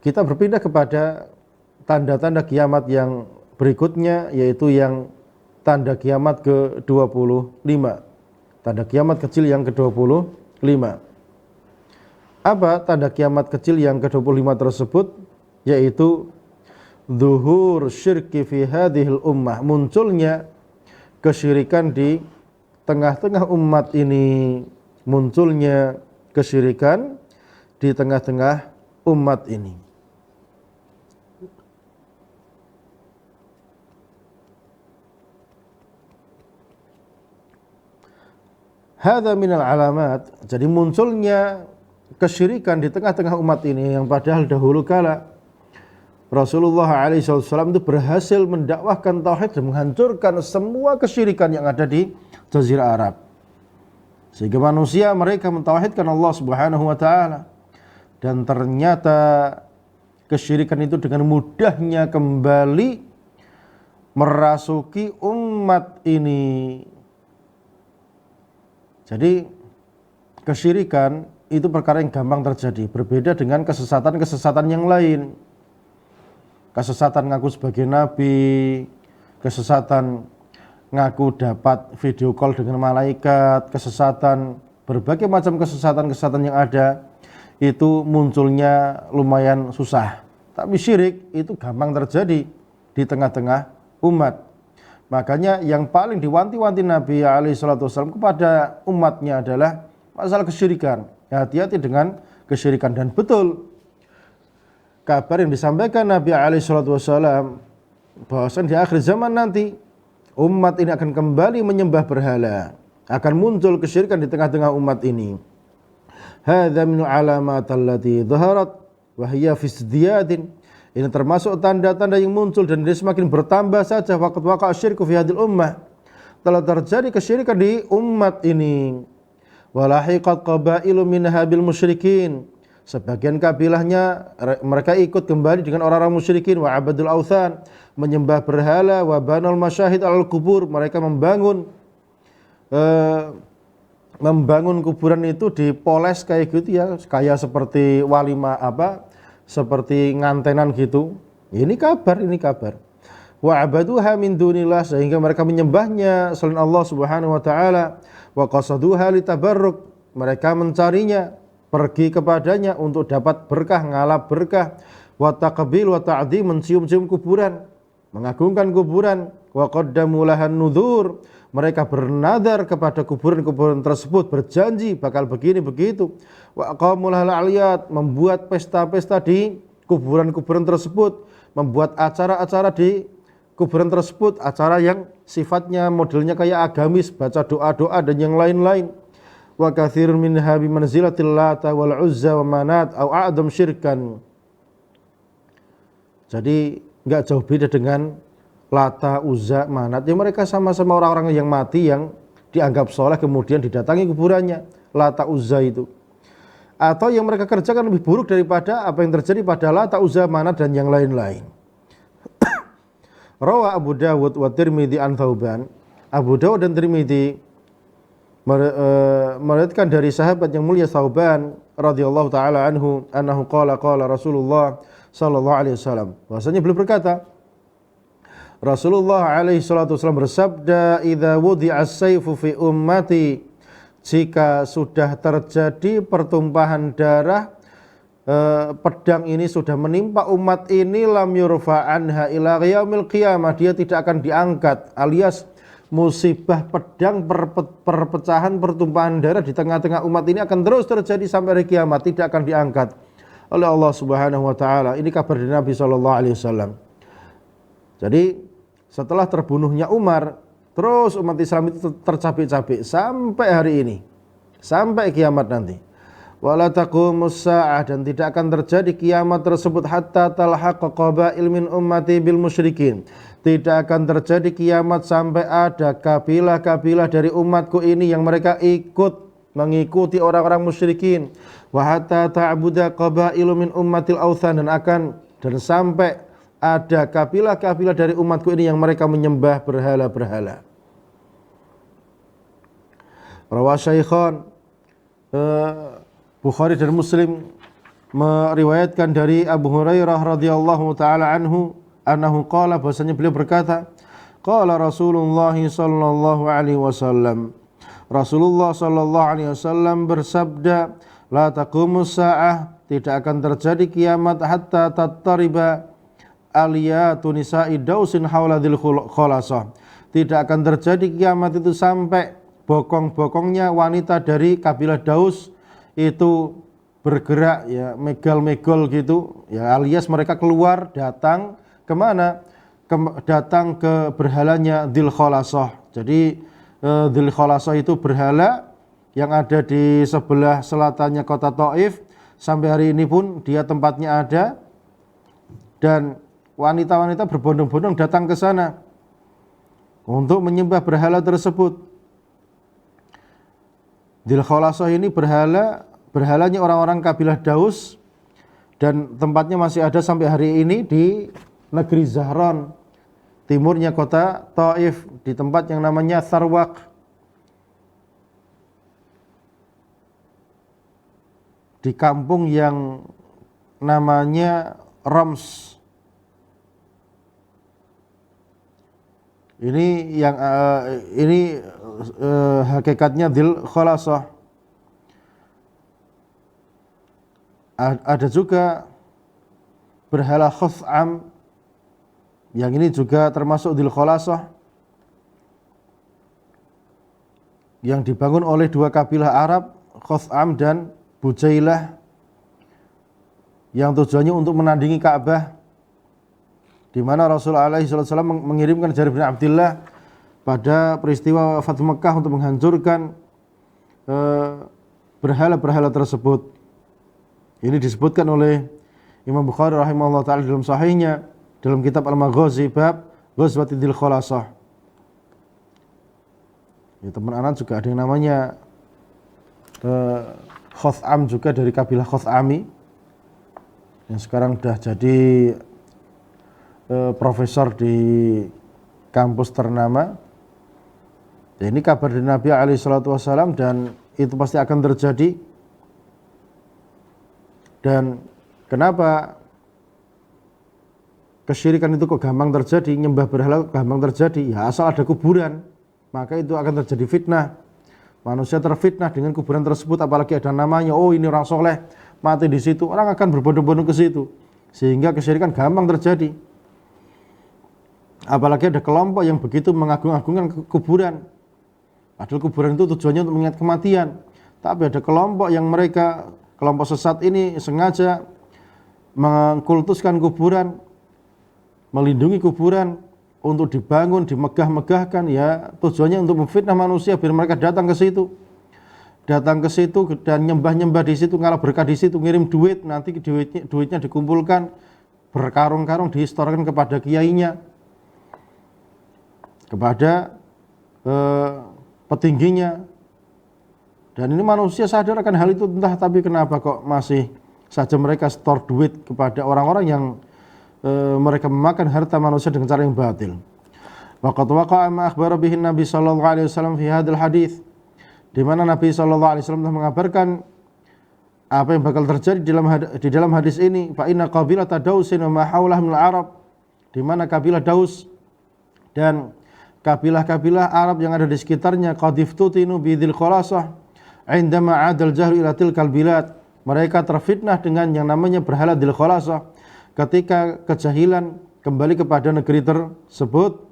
kita berpindah kepada tanda-tanda kiamat yang berikutnya, yaitu yang tanda kiamat ke-25. Tanda kiamat kecil yang ke-25. Apa tanda kiamat kecil yang ke-25 tersebut? Yaitu zuhur syirki fi hadhil ummah, munculnya kesyirikan di tengah-tengah umat ini. Munculnya kesyirikan di tengah-tengah umat ini. Hadza minal alamat, jadi munculnya kesyirikan di tengah-tengah umat ini yang padahal dahulu kala Rasulullah SAW itu berhasil mendakwahkan tauhid dan menghancurkan semua kesyirikan yang ada di Jazirah Arab. Sehingga manusia mereka mentauhidkan Allah Subhanahu wa taala. Dan ternyata kesyirikan itu dengan mudahnya kembali merasuki umat ini. Jadi kesyirikan itu perkara yang gampang terjadi, berbeda dengan kesesatan-kesesatan yang lain. Kesesatan ngaku sebagai nabi, kesesatan ngaku dapat video call dengan malaikat, kesesatan, berbagai macam kesesatan-kesesatan yang ada itu munculnya lumayan susah. Tapi syirik itu gampang terjadi di tengah-tengah umat. Makanya yang paling diwanti-wanti Nabi SAW kepada umatnya adalah masalah kesyirikan. Hati-hati dengan kesyirikan. Dan betul kabar yang disampaikan Nabi SAW bahwasan di akhir zaman nanti umat ini akan kembali menyembah berhala, akan muncul kesyirikan di tengah-tengah umat ini. Hadza min alamat allati dhaharat wa hiya fi izdiyadin. Ini termasuk tanda-tanda yang muncul dan dia semakin bertambah saja. Waqad waqa asyirku fi hadhil ummah, telah terjadi kesyirikan di umat ini. Walahiqat qabailu minha bil musyrikin, sebagian kabilahnya mereka ikut kembali dengan orang-orang musyrikin. Wa abadul authan, menyembah berhala. Wa banal masyahid al kubur, mereka membangun kuburan itu dipoles kayak gitu ya, kayak seperti walimah seperti ngantenan gitu. Ini kabar. Wa abaduha min dunillah, sehingga mereka menyembahnya selain Allah Subhanahu wa taala. Wa qasaduha litabarruk, mereka mencarinya, pergi kepadanya untuk dapat berkah, ngalap berkah. Wa taqbil wa ta'dhi, mencium-cium kuburan, mengagungkan kuburan. Wa qaddamu lahan nudhur, mereka bernadar kepada kuburan-kuburan tersebut, berjanji bakal begini begitu. Wa aqamul aliyat, membuat pesta-pesta di kuburan-kuburan tersebut, membuat acara-acara di kuburan tersebut, acara yang sifatnya modelnya kayak agamis, baca doa-doa dan yang lain-lain. Wa katsirun minha bi manzilatil Lata wal Uzza wa Manat au a'dham syirkan. Jadi enggak jauh beda dengan Lata, Uzza, Manat. Ya mereka sama-sama orang-orang yang mati yang dianggap soleh kemudian didatangi kuburannya, Lata, Uzza itu. Atau yang mereka kerjakan lebih buruk daripada apa yang terjadi pada Lata, Uzza, Manat dan yang lain-lain. Rawa Abu Dawud wa Tirmidzi an Thauban. Abu Dawud dan Tirmidzi meriwayatkan dari sahabat yang mulia Thauban radhiyallahu taala anhu, annahu qala Rasulullah sallallahu alaihi wasallam, bahwasanya beliau berkata, Rasulullah alaihi salatu wasallam bersabda, idza wudi'a as-sayfu fi ummati, jika sudah terjadi pertumpahan darah, pedang ini sudah menimpa umat ini, lam yurfa anha ila yaumil qiyamah, dia tidak akan diangkat, alias musibah pedang, perpecahan, pertumpahan darah di tengah-tengah umat ini akan terus terjadi sampai hari kiamat, tidak akan diangkat oleh Allah Subhanahu wa taala. Ini kabar dari Nabi sallallahu alaihi wasallam. Jadi setelah terbunuhnya Umar, terus umat Islam itu tercapek-capek sampai hari ini, sampai kiamat nanti. Wala taqumus saah, dan tidak akan terjadi kiamat tersebut hatta talhaqa qabail min ummati bil musyrikin. Tidak akan terjadi kiamat sampai ada kabilah-kabilah dari umatku ini yang mereka mengikuti orang-orang musyrikin. Wa hatta ta'budu qabailu min ummatil authan, dan sampai ada kabilah-kabilah dari umatku ini yang mereka menyembah berhala-berhala. Rawah Syaikhan, Bukhari dan Muslim meriwayatkan dari Abu Hurairah radhiyallahu taala anhu qala, bahwasanya beliau berkata, qala Rasulullah sallallahu alaihi wasallam, Rasulullah sallallahu alaihi wasallam bersabda, la taqumus saah, tidak akan terjadi kiamat hatta tattariba aliyatu nisa'i dausin haula dzil khalasah. Tidak akan terjadi kiamat itu sampai bokong-bokongnya wanita dari kabilah Daus itu bergerak, ya, megal-megol gitu, ya, alias mereka keluar datang kemana? Datang ke berhalanya Dzil Khalasah. Jadi Dzil Khalasah itu berhala yang ada di sebelah selatannya kota Taif. Sampai hari ini pun dia tempatnya ada, dan wanita-wanita berbondong-bondong datang ke sana untuk menyembah berhala tersebut. Dzil Khalasah ini berhalanya orang-orang kabilah Daus, dan tempatnya masih ada sampai hari ini di negeri Zahran, timurnya kota Taif, di tempat yang namanya Sarwaq. Di kampung yang namanya Rams. Ini yang hakikatnya Dzil Khalasah. Ada juga berhala Khuth'am, yang ini juga termasuk Dzil Khalasah, yang dibangun oleh dua kabilah Arab, Khuth'am dan Bujailah, yang tujuannya untuk menandingi Ka'bah, di mana Rasulullah SAW mengirimkan Jarir bin Abdullah pada peristiwa Fathu Mekah untuk menghancurkan berhala-berhala tersebut. Ini disebutkan oleh Imam Bukhari rahimahullah ta'ala dalam sahihnya, dalam kitab Al-Maghazi bab Ghazwati Dzil Khalasah. Ya, teman anak juga ada yang namanya Khuth'am, juga dari kabilah Khuth'ami, yang sekarang sudah jadi profesor di kampus ternama. Ya, ini kabar dari Nabi SAW, dan itu pasti akan terjadi. Dan kenapa kesyirikan itu kok gampang terjadi, nyembah berhala gampang terjadi? Ya, asal ada kuburan, maka itu akan terjadi fitnah. Manusia terfitnah dengan kuburan tersebut, apalagi ada namanya, oh ini orang soleh mati di situ, orang akan berbondong-bondong ke situ, sehingga kesyirikan gampang terjadi. Apalagi ada kelompok yang begitu mengagung-agungkan kuburan, padahal kuburan itu tujuannya untuk mengingat kematian. Tapi ada kelompok yang mereka, kelompok sesat ini, sengaja mengkultuskan kuburan, melindungi kuburan untuk dibangun, dimegah-megahkan, ya tujuannya untuk memfitnah manusia biar mereka datang ke situ. Datang ke situ dan nyembah-nyembah di situ, ngalah berkah di situ, ngirim duit, nanti duitnya dikumpulkan berkarung-karung, disetorkan kepada kiainya, kepada petingginya. Dan ini manusia sadar akan hal itu, entah tapi kenapa kok masih saja mereka setor duit kepada orang-orang yang mereka memakan harta manusia dengan cara yang batil. Waqad waqa'a ma akhbara bihi Nabi sallallahu alaihi wasallam fi hadzal hadits, di mana Nabi sallallahu alaihi wasallam telah mengabarkan apa yang bakal terjadi di dalam hadis ini. Fa inna qabilah Dausin wa ma haulah min al-Arab, di mana kabilah Daus dan kabilah-kabilah Arab yang ada di sekitarnya, qad iftutinu bi dzil khalasah indama adal jahlu ila tilkal bilad, mereka terfitnah dengan yang namanya berhala Dzil Khalasah ketika kejahilan kembali kepada negeri tersebut.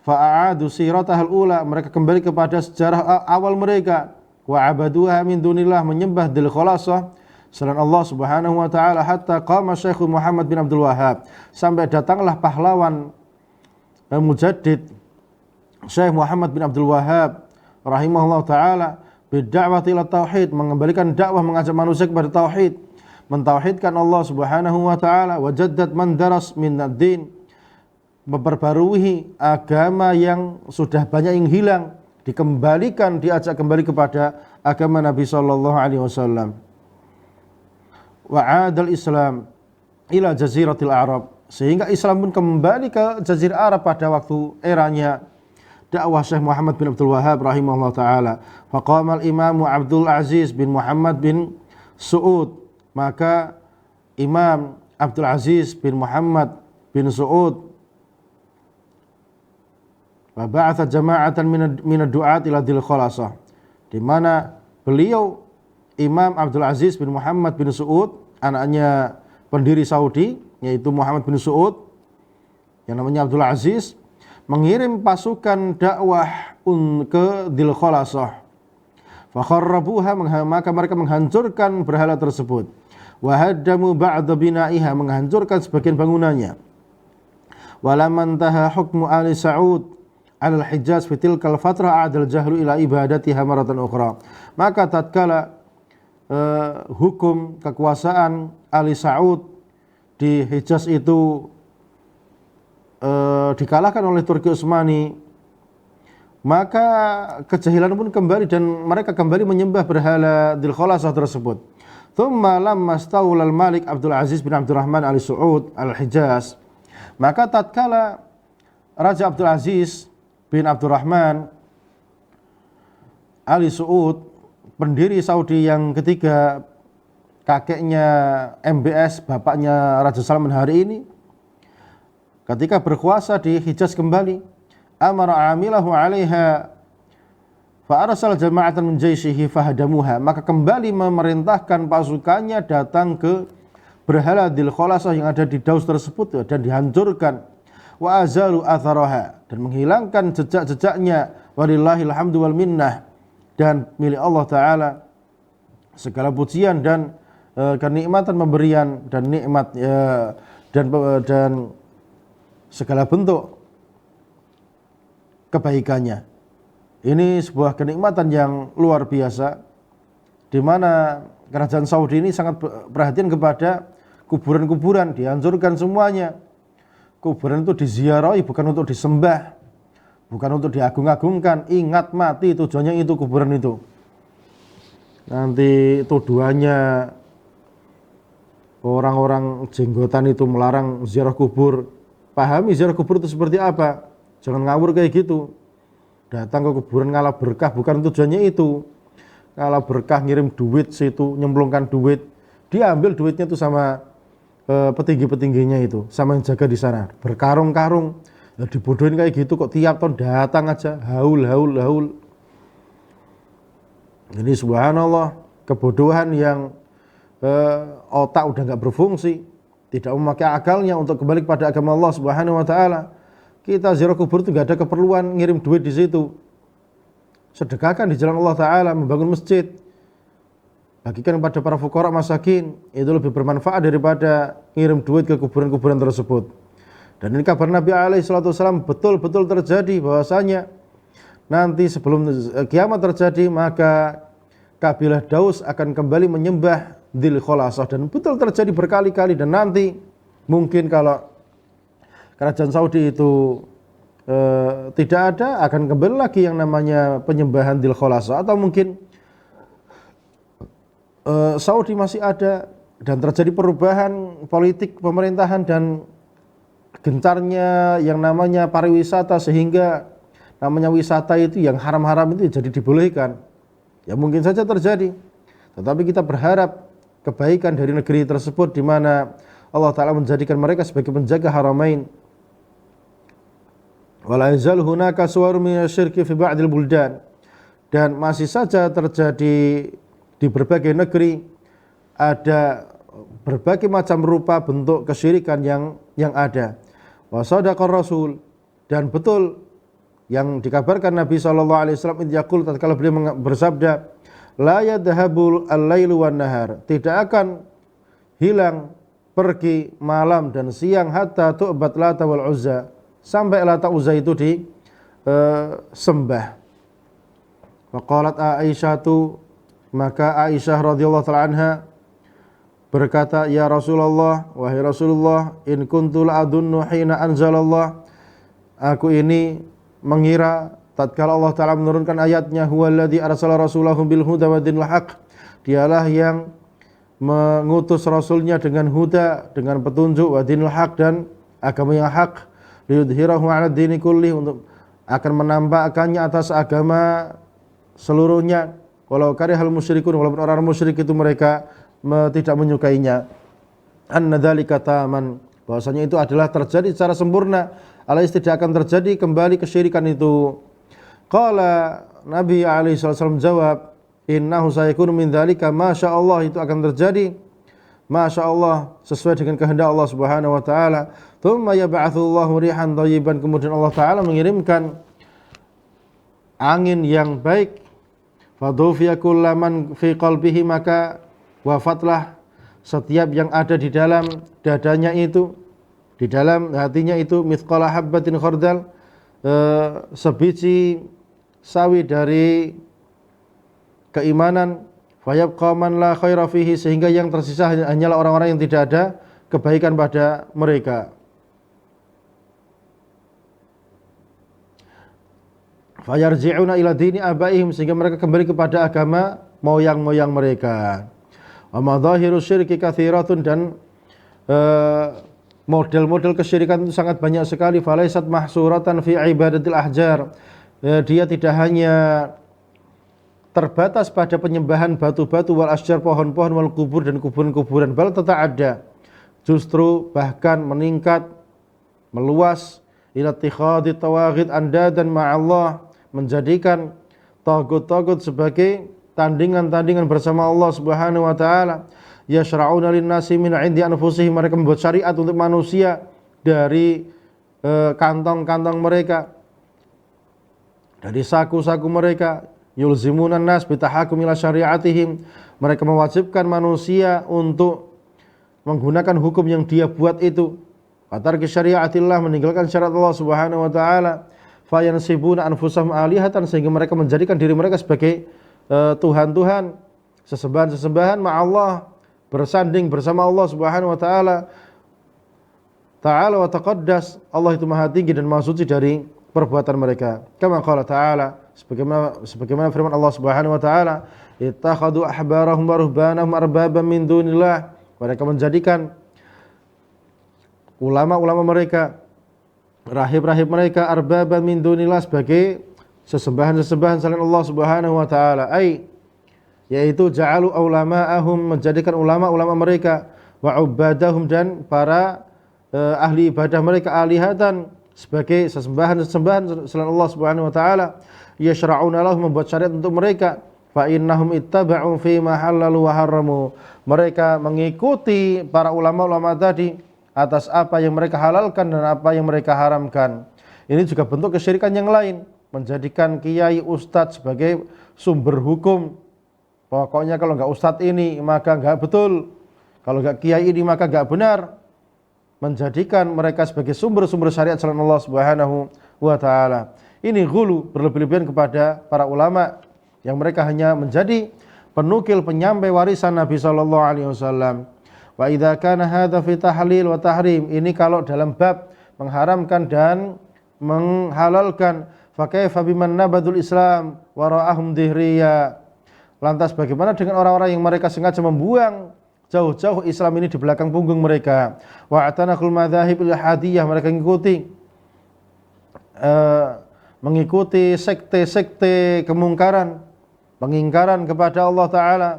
Fa'adu siratahal ula, mereka kembali kepada sejarah awal mereka. Wa abaduha min dunillah, menyembah Dzil Khalasah selain Allah Subhanahu wa taala, hatta qama Syekh Muhammad bin Abdul Wahhab, sampai datanglah pahlawan mujaddid Syekh Muhammad bin Abdul Wahhab rahimahullah taala bid'awati ila tauhid, mengembalikan dakwah, mengajak manusia kepada tauhid, mentauhidkan Allah Subhanahu wa taala. Wajaddat man daras min ad-din, memperbarui agama yang sudah banyak yang hilang, dikembalikan, diajak kembali kepada agama Nabi sallallahu alaihi wasallam. Wa 'adal Islam ila jaziratil Arab, sehingga Islam pun kembali ke jazirah Arab pada waktu eranya dakwah Syekh Muhammad bin Abdul Wahhab rahimahullah taala. Faqama al-Imam Abdul Aziz bin Muhammad bin Su'ud, maka Imam Abdul Aziz bin Muhammad bin Saud wa ba'atha jama'atan min ad-du'at ila Dhil Khulasah, di mana beliau Imam Abdul Aziz bin Muhammad bin Saud, anaknya pendiri Saudi yaitu Muhammad bin Saud yang namanya Abdul Aziz, mengirim pasukan dakwah ke Dhil Khulasah. Fa kharrabuha, maka mereka menghancurkan berhala tersebut. Wa haddamu ba'da bina'iha, menghancurkan sebagian bangunannya. Walamman taha hukmu Ali Saud alal Hijaz fi tilkal fatrah adal jahlu ila ibadatiha maratan ukhra. Maka tatkala hukum kekuasaan Ali Saud di Hijaz itu dikalahkan oleh Turki Utsmani, maka kejahilan pun kembali dan mereka kembali menyembah berhala Dhil Khulasah tersebut. Thumma lamma stawla al-Malik Abdul Aziz bin Abdurrahman Ali Saud al-Hijaz, maka tatkala Raja Abdul Aziz bin Abdurrahman Ali Saud, pendiri Saudi yang ketiga, kakeknya MBS, bapaknya Raja Salman hari ini, ketika berkuasa di Hijaz kembali, amara amilahu 'alaiha fa arsal jama'atan min jaishihi fahadamuha, maka kembali memerintahkan pasukannya datang ke berhala Dhil Khulasah yang ada di Daus tersebut dan dihancurkan. Wa azalu atharaha, dan menghilangkan jejak-jejaknya. Walillahil hamdu wal minnah, dan milik Allah Ta'ala segala pujian dan kenikmatan pemberian dan nikmat dan segala bentuk kebaikannya. Ini sebuah kenikmatan yang luar biasa, di mana kerajaan Saudi ini sangat perhatian kepada kuburan-kuburan, dihancurkan semuanya. Kuburan itu diziarahi bukan untuk disembah, bukan untuk diagung-agungkan. Ingat mati tujuannya itu kuburan itu. Nanti tuduhannya orang-orang jenggotan itu melarang ziarah kubur. Pahami ziarah kubur itu seperti apa. Jangan ngawur kayak gitu. Datang ke kuburan ngalah berkah, bukan tujuannya itu. Ngalah berkah ngirim duit situ, nyemplungkan duit. Diambil duitnya itu sama petinggi-petingginya itu, sama yang jaga di sana. Berkarung-karung. Ya, dibodohin kayak gitu kok tiap tahun datang aja. Haul. Ini subhanallah, kebodohan yang otak udah nggak berfungsi, tidak memakai akalnya untuk kembali kepada agama Allah Subhanahu wa Ta'ala. Kita ziarah kubur itu gak ada keperluan ngirim duit di situ. Sedekahkan di jalan Allah Ta'ala, membangun masjid, bagikan kepada para fuqara masakin, itu lebih bermanfaat daripada ngirim duit ke kuburan-kuburan tersebut. Dan ini kabar Nabi SAW betul-betul terjadi, bahwasanya nanti sebelum kiamat terjadi, maka kabilah Daus akan kembali menyembah Dhil Khulasah, dan betul terjadi berkali-kali. Dan nanti mungkin kalau kerajaan Saudi itu tidak ada, akan kembali lagi yang namanya penyembahan Dhil Khulasah. Atau mungkin Saudi masih ada dan terjadi perubahan politik pemerintahan dan gencarnya yang namanya pariwisata, sehingga namanya wisata itu yang haram-haram itu jadi dibolehkan. Ya mungkin saja terjadi. Tetapi kita berharap kebaikan dari negeri tersebut, di mana Allah Ta'ala menjadikan mereka sebagai penjaga haramain. Wala yazal hunaka suwarun minasyirki fi ba'dil buldan, dan masih saja terjadi di berbagai negeri ada berbagai macam rupa bentuk kesyirikan yang ada. Wa sadaqar rasul, dan betul yang dikabarkan Nabi SAW yaqul, tatkala beliau bersabda, la yadhhabul al-lailu wan nahar, tidak akan hilang pergi malam dan siang, hatta tu'bat Lata wal Uzza, sampai Lata Uzza itu disembah. Faqalat Aisyatu, maka Aisyah radhiyallahu ta'ala anha berkata, ya Rasulullah, wahai Rasulullah, in kuntu la'adunnu hina anzalallah, aku ini mengira tatkala Allah Ta'ala menurunkan ayatnya, huwallazi arsala rasulahu bil huda wa dinil haq, dialah yang mengutus rasulnya dengan huda, dengan petunjuk, wa dinil haq, dan agama yang hak, liyudhhirahu 'ala dini kulli, untuk akan menampakkannya atas agama seluruhnya, walau karihal musyrikun, walaupun orang musyrik itu mereka tidak menyukainya. anna dzalika taman, bahwasanya itu adalah terjadi secara sempurna, alias tidak akan terjadi kembali kesyirikan itu. Qala Nabi alaihi wasallam jawab, innahu sayakunu min dzalika ma Allah, itu akan terjadi masya Allah sesuai dengan kehendak Allah Subhanahu wa taala. Tsumma yab'atsullahu rihan thayyiban, kemudian Allah taala mengirimkan angin yang baik. Fadhufiya kullaman fi qalbihi, maka wafatlah setiap yang ada di dalam dadanya itu, di dalam hatinya itu, mithqala habbatin khardal, sebiji sawi dari keimanan. Fayabqa man la khaira fihi, sehingga yang tersisa hanyalah orang-orang yang tidak ada kebaikan pada mereka. Fayarji'una ila dini abaihim, sehingga mereka kembali kepada agama moyang-moyang mereka. Wa madzahiru syirki katsiratun, dan model-model kesyirikan itu sangat banyak sekali. Falaisat mahsuratan fi ibadatil ahjar, dia tidak hanya terbatas pada penyembahan batu-batu, wal asjar, pohon-pohon, wal kubur, dan kuburan-kuburan, bal ada, justru bahkan meningkat, meluas, ila ittikhadhi tawaghid andadan ma'allah, menjadikan tagut-tagut sebagai tandingan-tandingan bersama Allah Subhanahu wa taala. Yashra'una lin-nasi min 'indi anfusihim, mereka membuat syariat untuk manusia dari kantong-kantong mereka, dari saku-saku mereka. Yulzimunan nas bitahakum ila syariatihim, mereka mewajibkan manusia untuk menggunakan hukum yang dia buat itu. Fatarki syariatillah, meninggalkan syariat Allah Subhanahu wa taala. Fayansibuna anfusahum alihatan, sehingga mereka menjadikan diri mereka sebagai tuhan-tuhan, sesembahan-sesembahan ma'allah, bersanding bersama Allah Subhanahu wa taala. Ta'ala wa taqaddas, Allah itu maha tinggi dan maha suci dari perbuatan mereka. Kama qala ta'ala, sebagaimana firman Allah Subhanahu wa taala, ittakhadhu ahbarahum wa ruhbanahum arbaban min dunillah, mereka menjadikan ulama-ulama mereka, rahib-rahib mereka, arbaban min dunillah, sebagai sesembahan-sesembahan selain Allah Subhanahu wa taala. Yaitu ja'alu ulama'ahum, menjadikan ulama-ulama mereka, wa ubadahum, dan para ahli ibadah mereka, alihatan, sebagai sesembahan-sesembahan selain Allah Subhanahu wa taala. Yashra'una lahum, membuat syariat untuk mereka. Fa innahum ittaba'u fi ma halalu wa haramu, mereka mengikuti para ulama-ulama tadi atas apa yang mereka halalkan dan apa yang mereka haramkan. Ini juga bentuk kesyirikan yang lain, menjadikan kiai ustadz sebagai sumber hukum. Pokoknya kalau enggak ustadz ini maka enggak betul, kalau enggak kiai ini maka enggak benar. Menjadikan mereka sebagai sumber-sumber syariat selain Allah Subhanahu wa taala. Ini ghulu, berlebih-lebihan kepada para ulama yang mereka hanya menjadi penukil, penyampai warisan Nabi sallallahu alaihi wasallam. Wa idza kana hadza fi tahlil wa tahrim, ini kalau dalam bab mengharamkan dan menghalalkan. Fa kaifa biman nabadul Islam wa ra'ahum dhihriya, lantas bagaimana dengan orang-orang yang mereka sengaja membuang jauh-jauh Islam ini di belakang punggung mereka. Wa atanakul madzahib al-hadiyah, mereka mengikuti sekte-sekte kemungkaran, pengingkaran kepada Allah Ta'ala,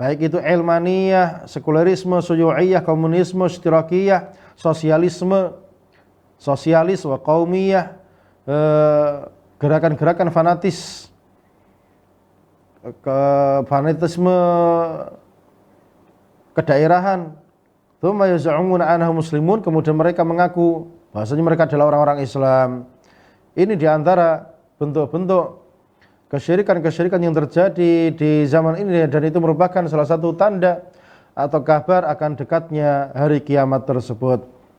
baik itu ilmaniyah, sekularisme, syuyu'iyah, komunisme, ishtirakiyah, sosialis, wa qaumiyah, gerakan-gerakan fanatisme kedaerahan. Tsumma yaz'umuna annahum muslimun, kemudian mereka mengaku bahwasanya mereka adalah orang-orang Islam. Ini diantara bentuk-bentuk kesyirikan-kesyirikan yang terjadi di zaman ini, dan itu merupakan salah satu tanda atau kabar akan dekatnya hari kiamat tersebut.